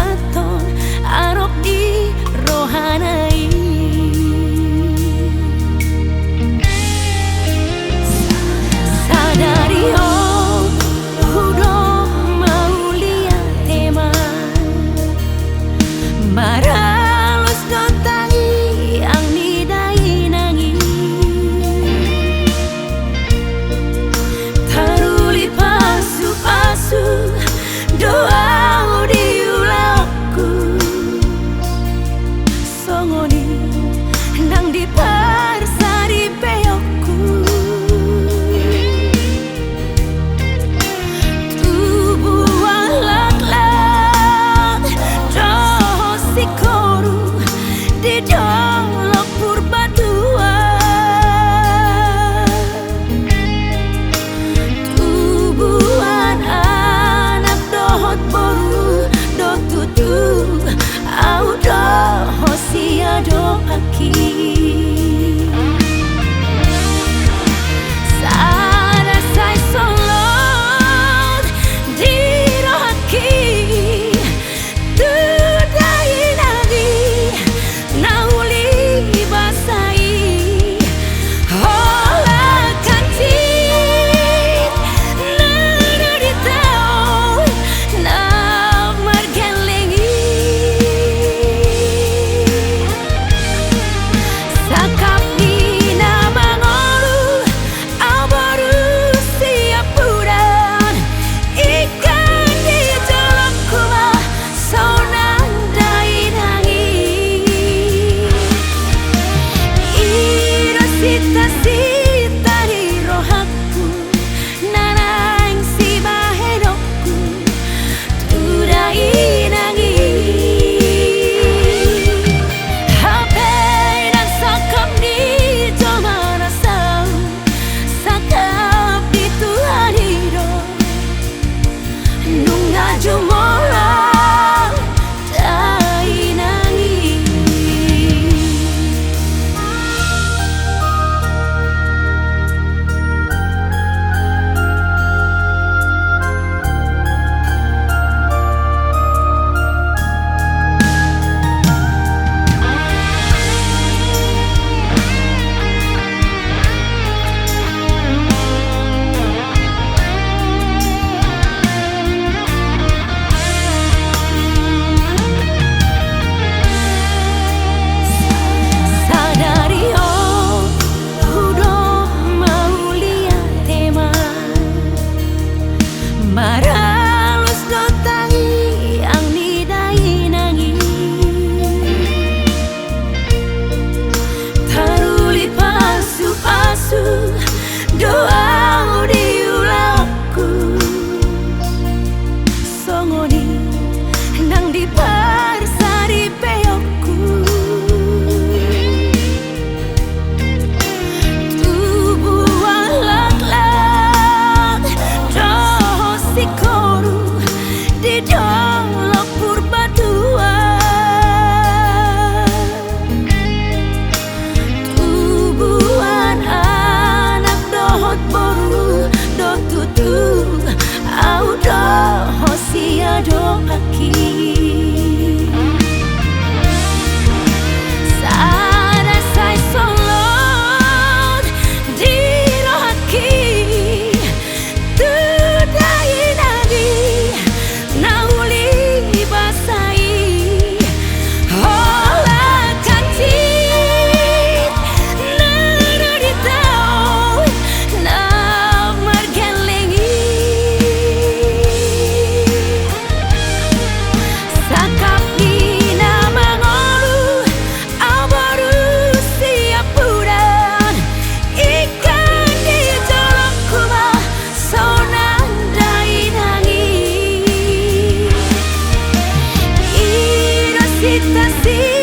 katon arok di rohanai. Sadari oh udah mau lihat teman maralus dotangi ang nidai nangi taruli pasu-pasu doa diulangku songoni nang di parsari peyokku tubuh lak-lak doh sikoru di dolok purbatua tubuhan anak dohot boru do tutu au doh sia do aki sada sai solot di rohaki tu dai nagi nauli basai hola kantin nana di tau na margelengi sakap ni na mangoru abaru siap puran ikan di jolok kuma sonan dai nangi ira sita-sita di rohaku nanang si bahedokku tudai nangi hapai dan sakap di jomana sau sakap di Tuhan hidup nunga jumora dai nangi. Sadari oh udah mau lihat teman maralus dotangi ang nidai nangi taruli pasu-pasu doa diulangku songoni nang di parsari peyokku tubuh lak-lak doh sikoru di dolok purbatua tubuhan anak dohot boru do tutu au doh sia do aki sada sai solot di rohaki tu dai nagi nauli basai hola kantin nana di tau na margelengi sakap ni na mangoru abaru siap puran ikan di jolok kuma sonan dai nangi ira sita-sita